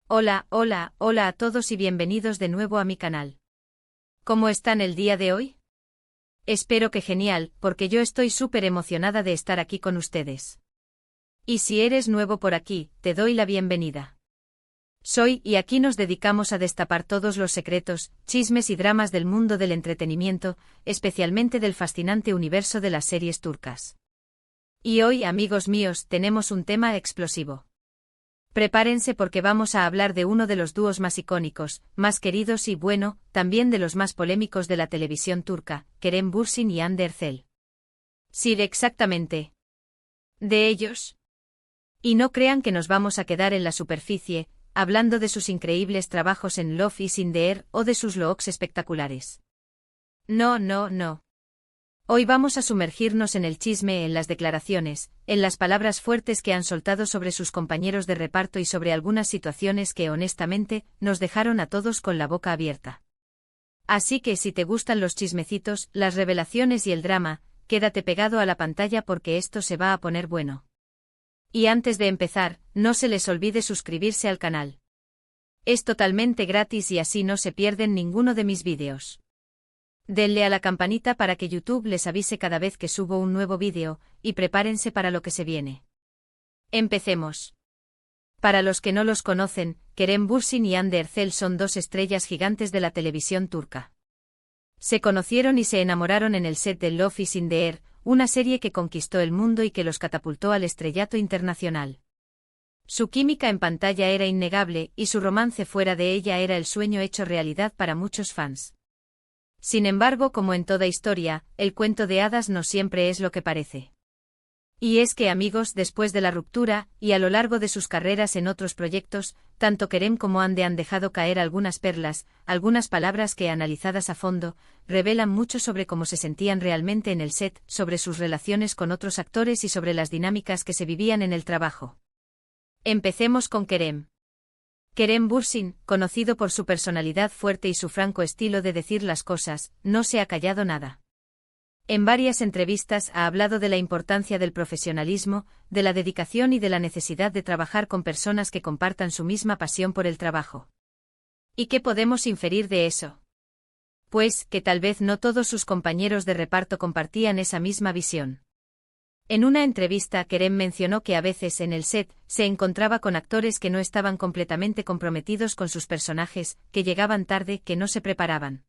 Hola, hola, hola a todos y bienvenidos de nuevo a mi canal. ¿Cómo están el día de hoy? Espero que genial, porque yo estoy súper emocionada de estar aquí con ustedes. Y si eres nuevo por aquí, te doy la bienvenida. Y aquí nos dedicamos a destapar todos los secretos, chismes y dramas del mundo del entretenimiento, especialmente del fascinante universo de las series turcas. Y hoy, amigos míos, tenemos un tema explosivo. Prepárense porque vamos a hablar de uno de los dúos más icónicos, más queridos y bueno, también de los más polémicos de la televisión turca, Kerem Bürsin y Hande Erçel. Sí, exactamente. De ellos. Y no crean que nos vamos a quedar en la superficie, hablando de sus increíbles trabajos en Love is in the Air o de sus looks espectaculares. No, no, no. Hoy vamos a sumergirnos en el chisme, en las declaraciones, en las palabras fuertes que han soltado sobre sus compañeros de reparto y sobre algunas situaciones que honestamente nos dejaron a todos con la boca abierta. Así que si te gustan los chismecitos, las revelaciones y el drama, quédate pegado a la pantalla porque esto se va a poner bueno. Y antes de empezar, no se les olvide suscribirse al canal. Es totalmente gratis y así no se pierden ninguno de mis vídeos. Denle a la campanita para que YouTube les avise cada vez que subo un nuevo vídeo, y prepárense para lo que se viene. Empecemos. Para los que no los conocen, Kerem Bürsin y Hande Erçel son dos estrellas gigantes de la televisión turca. Se conocieron y se enamoraron en el set de Love is in the Air, una serie que conquistó el mundo y que los catapultó al estrellato internacional. Su química en pantalla era innegable y su romance fuera de ella era el sueño hecho realidad para muchos fans. Sin embargo, como en toda historia, el cuento de hadas no siempre es lo que parece. Y es que amigos, después de la ruptura, y a lo largo de sus carreras en otros proyectos, tanto Kerem como Hande han dejado caer algunas perlas, algunas palabras que, analizadas a fondo, revelan mucho sobre cómo se sentían realmente en el set, sobre sus relaciones con otros actores y sobre las dinámicas que se vivían en el trabajo. Empecemos con Kerem. Kerem Bürsin, conocido por su personalidad fuerte y su franco estilo de decir las cosas, no se ha callado nada. En varias entrevistas ha hablado de la importancia del profesionalismo, de la dedicación y de la necesidad de trabajar con personas que compartan su misma pasión por el trabajo. ¿Y qué podemos inferir de eso? Pues, que tal vez no todos sus compañeros de reparto compartían esa misma visión. En una entrevista, Kerem mencionó que a veces en el set se encontraba con actores que no estaban completamente comprometidos con sus personajes, que llegaban tarde, que no se preparaban.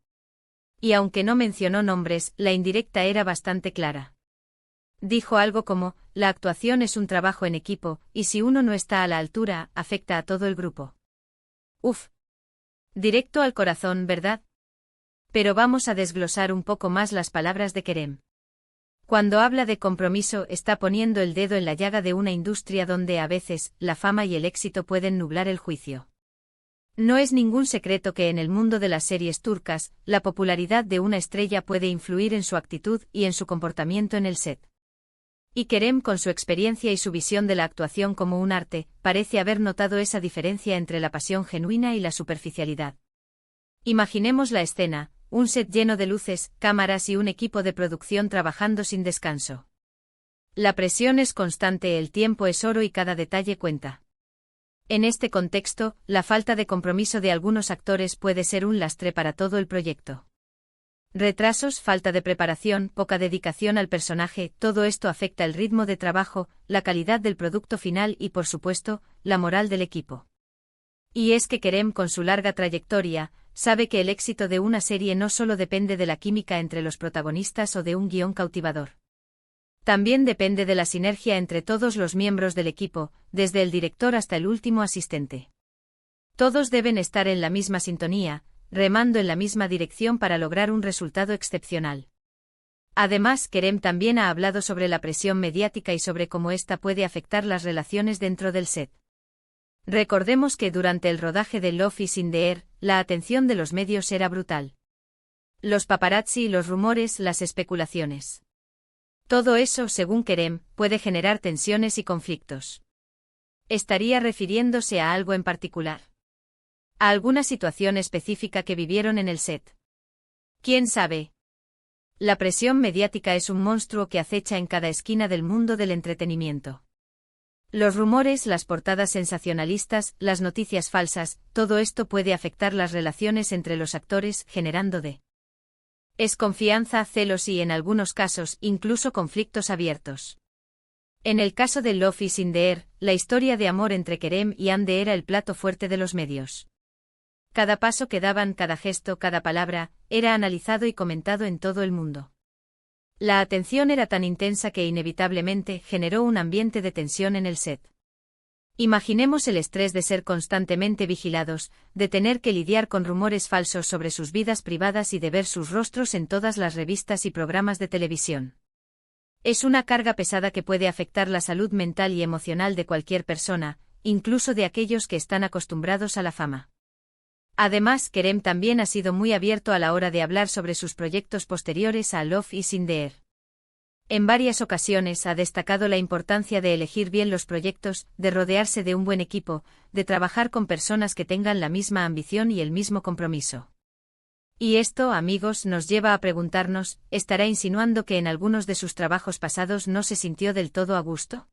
Y aunque no mencionó nombres, la indirecta era bastante clara. Dijo algo como, la actuación es un trabajo en equipo, y si uno no está a la altura, afecta a todo el grupo. Uf. Directo al corazón, ¿verdad? Pero vamos a desglosar un poco más las palabras de Kerem. Cuando habla de compromiso está poniendo el dedo en la llaga de una industria donde a veces la fama y el éxito pueden nublar el juicio. No es ningún secreto que en el mundo de las series turcas, la popularidad de una estrella puede influir en su actitud y en su comportamiento en el set. Y Kerem, con su experiencia y su visión de la actuación como un arte, parece haber notado esa diferencia entre la pasión genuina y la superficialidad. Imaginemos la escena. Un set lleno de luces, cámaras y un equipo de producción trabajando sin descanso. La presión es constante, el tiempo es oro y cada detalle cuenta. En este contexto, la falta de compromiso de algunos actores puede ser un lastre para todo el proyecto. Retrasos, falta de preparación, poca dedicación al personaje, todo esto afecta el ritmo de trabajo, la calidad del producto final y, por supuesto, la moral del equipo. Y es que Kerem, con su larga trayectoria, sabe que el éxito de una serie no solo depende de la química entre los protagonistas o de un guión cautivador. También depende de la sinergia entre todos los miembros del equipo, desde el director hasta el último asistente. Todos deben estar en la misma sintonía, remando en la misma dirección para lograr un resultado excepcional. Además, Kerem también ha hablado sobre la presión mediática y sobre cómo ésta puede afectar las relaciones dentro del set. Recordemos que durante el rodaje de Love is in the Air, la atención de los medios era brutal. Los paparazzi, los rumores, las especulaciones. Todo eso, según Kerem, puede generar tensiones y conflictos. ¿Estaría refiriéndose a algo en particular? ¿A alguna situación específica que vivieron en el set? ¿Quién sabe? La presión mediática es un monstruo que acecha en cada esquina del mundo del entretenimiento. Los rumores, las portadas sensacionalistas, las noticias falsas, todo esto puede afectar las relaciones entre los actores, generando desconfianza, celos y, en algunos casos, incluso conflictos abiertos. En el caso de Love is in the Air, la historia de amor entre Kerem y Hande era el plato fuerte de los medios. Cada paso que daban, cada gesto, cada palabra, era analizado y comentado en todo el mundo. La atención era tan intensa que inevitablemente generó un ambiente de tensión en el set. Imaginemos el estrés de ser constantemente vigilados, de tener que lidiar con rumores falsos sobre sus vidas privadas y de ver sus rostros en todas las revistas y programas de televisión. Es una carga pesada que puede afectar la salud mental y emocional de cualquier persona, incluso de aquellos que están acostumbrados a la fama. Además, Kerem también ha sido muy abierto a la hora de hablar sobre sus proyectos posteriores a Love is in the Air. En varias ocasiones ha destacado la importancia de elegir bien los proyectos, de rodearse de un buen equipo, de trabajar con personas que tengan la misma ambición y el mismo compromiso. Y esto, amigos, nos lleva a preguntarnos, ¿estará insinuando que en algunos de sus trabajos pasados no se sintió del todo a gusto?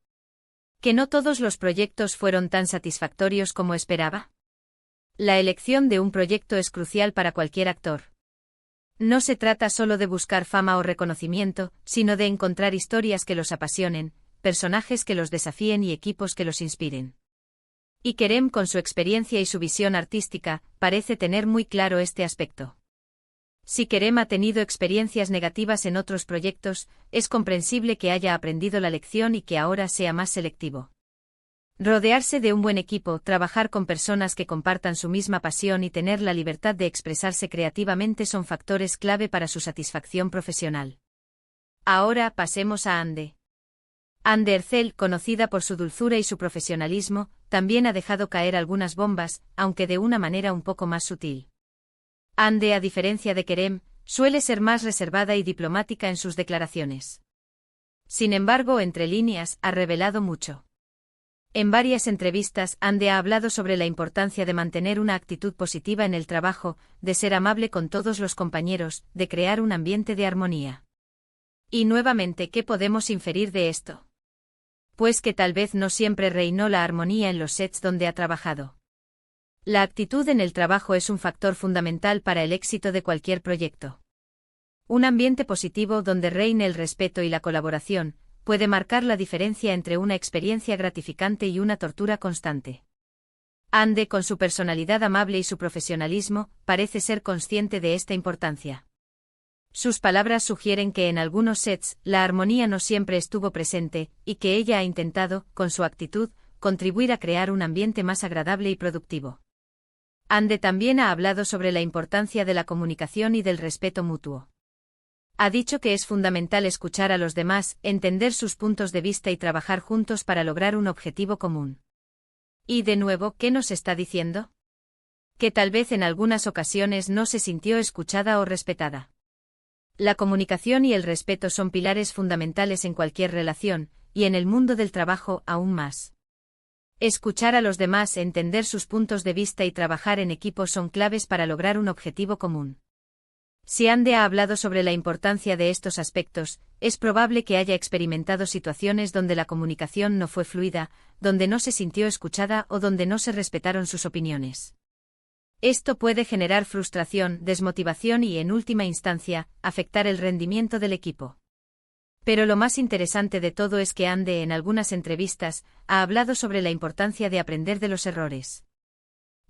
¿Que no todos los proyectos fueron tan satisfactorios como esperaba? La elección de un proyecto es crucial para cualquier actor. No se trata solo de buscar fama o reconocimiento, sino de encontrar historias que los apasionen, personajes que los desafíen y equipos que los inspiren. Y Kerem, con su experiencia y su visión artística, parece tener muy claro este aspecto. Si Kerem ha tenido experiencias negativas en otros proyectos, es comprensible que haya aprendido la lección y que ahora sea más selectivo. Rodearse de un buen equipo, trabajar con personas que compartan su misma pasión y tener la libertad de expresarse creativamente son factores clave para su satisfacción profesional. Ahora pasemos a Hande. Hande Erçel, conocida por su dulzura y su profesionalismo, también ha dejado caer algunas bombas, aunque de una manera un poco más sutil. Hande, a diferencia de Kerem, suele ser más reservada y diplomática en sus declaraciones. Sin embargo, entre líneas, ha revelado mucho. En varias entrevistas, Hande ha hablado sobre la importancia de mantener una actitud positiva en el trabajo, de ser amable con todos los compañeros, de crear un ambiente de armonía. Y nuevamente, ¿qué podemos inferir de esto? Pues que tal vez no siempre reinó la armonía en los sets donde ha trabajado. La actitud en el trabajo es un factor fundamental para el éxito de cualquier proyecto. Un ambiente positivo donde reine el respeto y la colaboración puede marcar la diferencia entre una experiencia gratificante y una tortura constante. Hande, con su personalidad amable y su profesionalismo, parece ser consciente de esta importancia. Sus palabras sugieren que en algunos sets, la armonía no siempre estuvo presente, y que ella ha intentado, con su actitud, contribuir a crear un ambiente más agradable y productivo. Hande también ha hablado sobre la importancia de la comunicación y del respeto mutuo. Ha dicho que es fundamental escuchar a los demás, entender sus puntos de vista y trabajar juntos para lograr un objetivo común. Y de nuevo, ¿qué nos está diciendo? Que tal vez en algunas ocasiones no se sintió escuchada o respetada. La comunicación y el respeto son pilares fundamentales en cualquier relación, y en el mundo del trabajo aún más. Escuchar a los demás, entender sus puntos de vista y trabajar en equipo son claves para lograr un objetivo común. Si Hande ha hablado sobre la importancia de estos aspectos, es probable que haya experimentado situaciones donde la comunicación no fue fluida, donde no se sintió escuchada o donde no se respetaron sus opiniones. Esto puede generar frustración, desmotivación y, en última instancia, afectar el rendimiento del equipo. Pero lo más interesante de todo es que Hande, en algunas entrevistas, ha hablado sobre la importancia de aprender de los errores.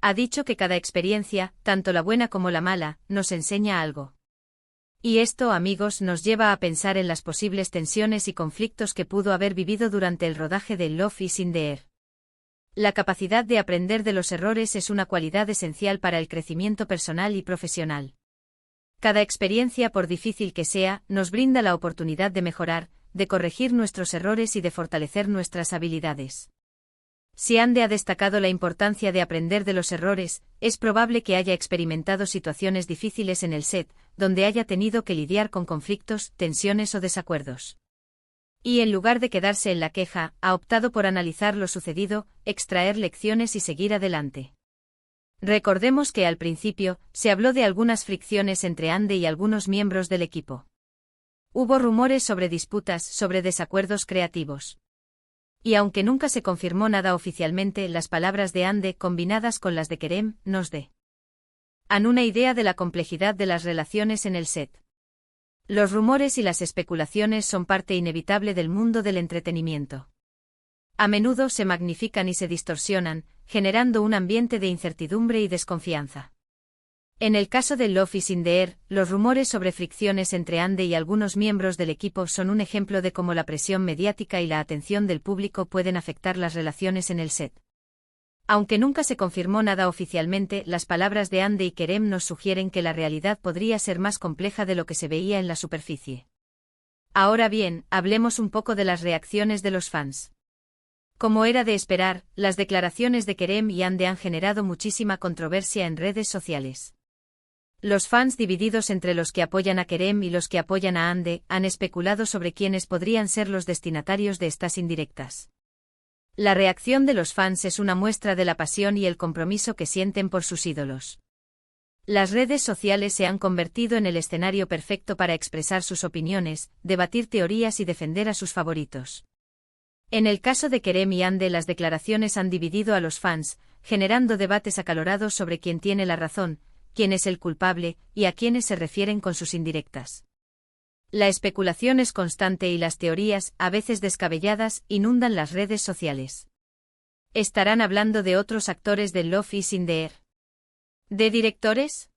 Ha dicho que cada experiencia, tanto la buena como la mala, nos enseña algo. Y esto, amigos, nos lleva a pensar en las posibles tensiones y conflictos que pudo haber vivido durante el rodaje de Love is in the Air. La capacidad de aprender de los errores es una cualidad esencial para el crecimiento personal y profesional. Cada experiencia, por difícil que sea, nos brinda la oportunidad de mejorar, de corregir nuestros errores y de fortalecer nuestras habilidades. Si Hande ha destacado la importancia de aprender de los errores, es probable que haya experimentado situaciones difíciles en el set, donde haya tenido que lidiar con conflictos, tensiones o desacuerdos. Y en lugar de quedarse en la queja, ha optado por analizar lo sucedido, extraer lecciones y seguir adelante. Recordemos que al principio, se habló de algunas fricciones entre Hande y algunos miembros del equipo. Hubo rumores sobre disputas, sobre desacuerdos creativos. Y aunque nunca se confirmó nada oficialmente, las palabras de Ande, combinadas con las de Kerem, nos dan una idea de la complejidad de las relaciones en el set. Los rumores y las especulaciones son parte inevitable del mundo del entretenimiento. A menudo se magnifican y se distorsionan, generando un ambiente de incertidumbre y desconfianza. En el caso de Love is in the Air, los rumores sobre fricciones entre Ande y algunos miembros del equipo son un ejemplo de cómo la presión mediática y la atención del público pueden afectar las relaciones en el set. Aunque nunca se confirmó nada oficialmente, las palabras de Ande y Kerem nos sugieren que la realidad podría ser más compleja de lo que se veía en la superficie. Ahora bien, hablemos un poco de las reacciones de los fans. Como era de esperar, las declaraciones de Kerem y Ande han generado muchísima controversia en redes sociales. Los fans, divididos entre los que apoyan a Kerem y los que apoyan a Ande, han especulado sobre quiénes podrían ser los destinatarios de estas indirectas. La reacción de los fans es una muestra de la pasión y el compromiso que sienten por sus ídolos. Las redes sociales se han convertido en el escenario perfecto para expresar sus opiniones, debatir teorías y defender a sus favoritos. En el caso de Kerem y Ande, las declaraciones han dividido a los fans, generando debates acalorados sobre quién tiene la razón, quién es el culpable, y a quiénes se refieren con sus indirectas. La especulación es constante y las teorías, a veces descabelladas, inundan las redes sociales. ¿Estarán hablando de otros actores de Love is in the Air? ¿De directores?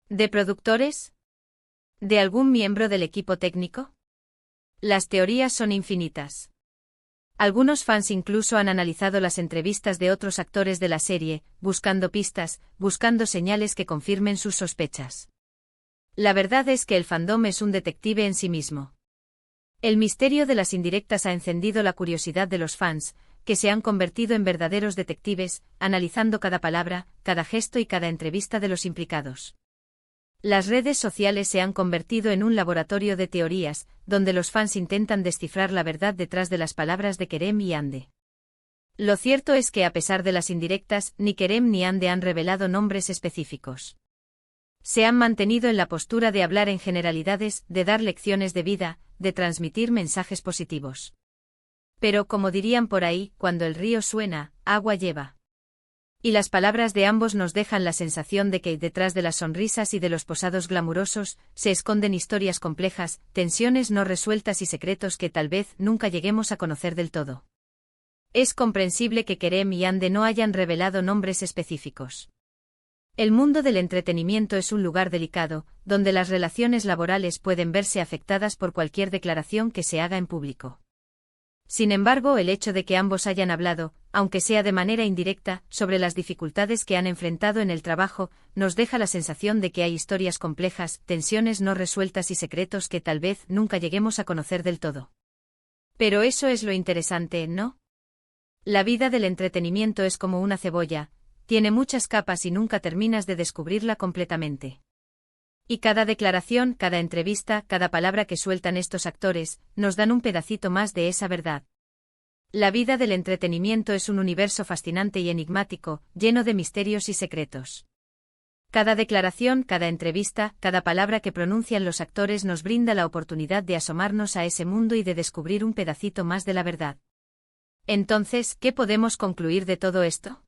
¿De productores? ¿De algún miembro del equipo técnico? Las teorías son infinitas. Algunos fans incluso han analizado las entrevistas de otros actores de la serie, buscando pistas, buscando señales que confirmen sus sospechas. La verdad es que el fandom es un detective en sí mismo. El misterio de las indirectas ha encendido la curiosidad de los fans, que se han convertido en verdaderos detectives, analizando cada palabra, cada gesto y cada entrevista de los implicados. Las redes sociales se han convertido en un laboratorio de teorías, donde los fans intentan descifrar la verdad detrás de las palabras de Kerem y Ande. Lo cierto es que a pesar de las indirectas, ni Kerem ni Ande han revelado nombres específicos. Se han mantenido en la postura de hablar en generalidades, de dar lecciones de vida, de transmitir mensajes positivos. Pero como dirían por ahí, cuando el río suena, agua lleva. Y las palabras de ambos nos dejan la sensación de que detrás de las sonrisas y de los posados glamurosos, se esconden historias complejas, tensiones no resueltas y secretos que tal vez nunca lleguemos a conocer del todo. Es comprensible que Kerem y Ande no hayan revelado nombres específicos. El mundo del entretenimiento es un lugar delicado, donde las relaciones laborales pueden verse afectadas por cualquier declaración que se haga en público. Sin embargo, el hecho de que ambos hayan hablado, aunque sea de manera indirecta, sobre las dificultades que han enfrentado en el trabajo, nos deja la sensación de que hay historias complejas, tensiones no resueltas y secretos que tal vez nunca lleguemos a conocer del todo. Pero eso es lo interesante, ¿no? La vida del entretenimiento es como una cebolla, tiene muchas capas y nunca terminas de descubrirla completamente. Y cada declaración, cada entrevista, cada palabra que sueltan estos actores, nos dan un pedacito más de esa verdad. La vida del entretenimiento es un universo fascinante y enigmático, lleno de misterios y secretos. Cada declaración, cada entrevista, cada palabra que pronuncian los actores nos brinda la oportunidad de asomarnos a ese mundo y de descubrir un pedacito más de la verdad. Entonces, ¿qué podemos concluir de todo esto?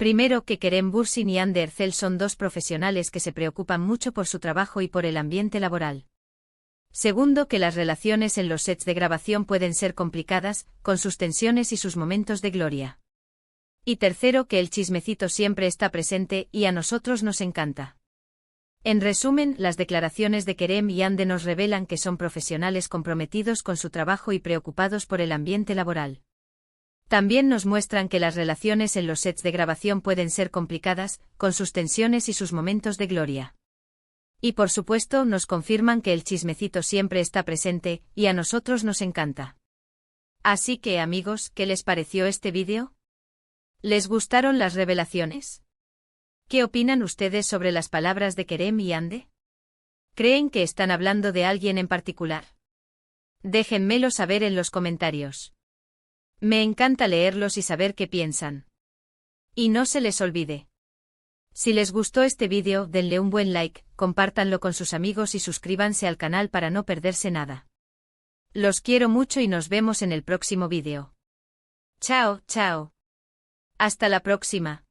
Primero, que Kerem Bürsin y Ande Erçel son dos profesionales que se preocupan mucho por su trabajo y por el ambiente laboral. Segundo, que las relaciones en los sets de grabación pueden ser complicadas, con sus tensiones y sus momentos de gloria. Y tercero, que el chismecito siempre está presente y a nosotros nos encanta. En resumen, las declaraciones de Kerem y Ande nos revelan que son profesionales comprometidos con su trabajo y preocupados por el ambiente laboral. También nos muestran que las relaciones en los sets de grabación pueden ser complicadas, con sus tensiones y sus momentos de gloria. Y por supuesto nos confirman que el chismecito siempre está presente, y a nosotros nos encanta. Así que amigos, ¿qué les pareció este vídeo? ¿Les gustaron las revelaciones? ¿Qué opinan ustedes sobre las palabras de Kerem y Ande? ¿Creen que están hablando de alguien en particular? Déjenmelo saber en los comentarios. Me encanta leerlos y saber qué piensan. Y no se les olvide. Si les gustó este vídeo, denle un buen like, compártanlo con sus amigos y suscríbanse al canal para no perderse nada. Los quiero mucho y nos vemos en el próximo vídeo. Chao, chao. Hasta la próxima.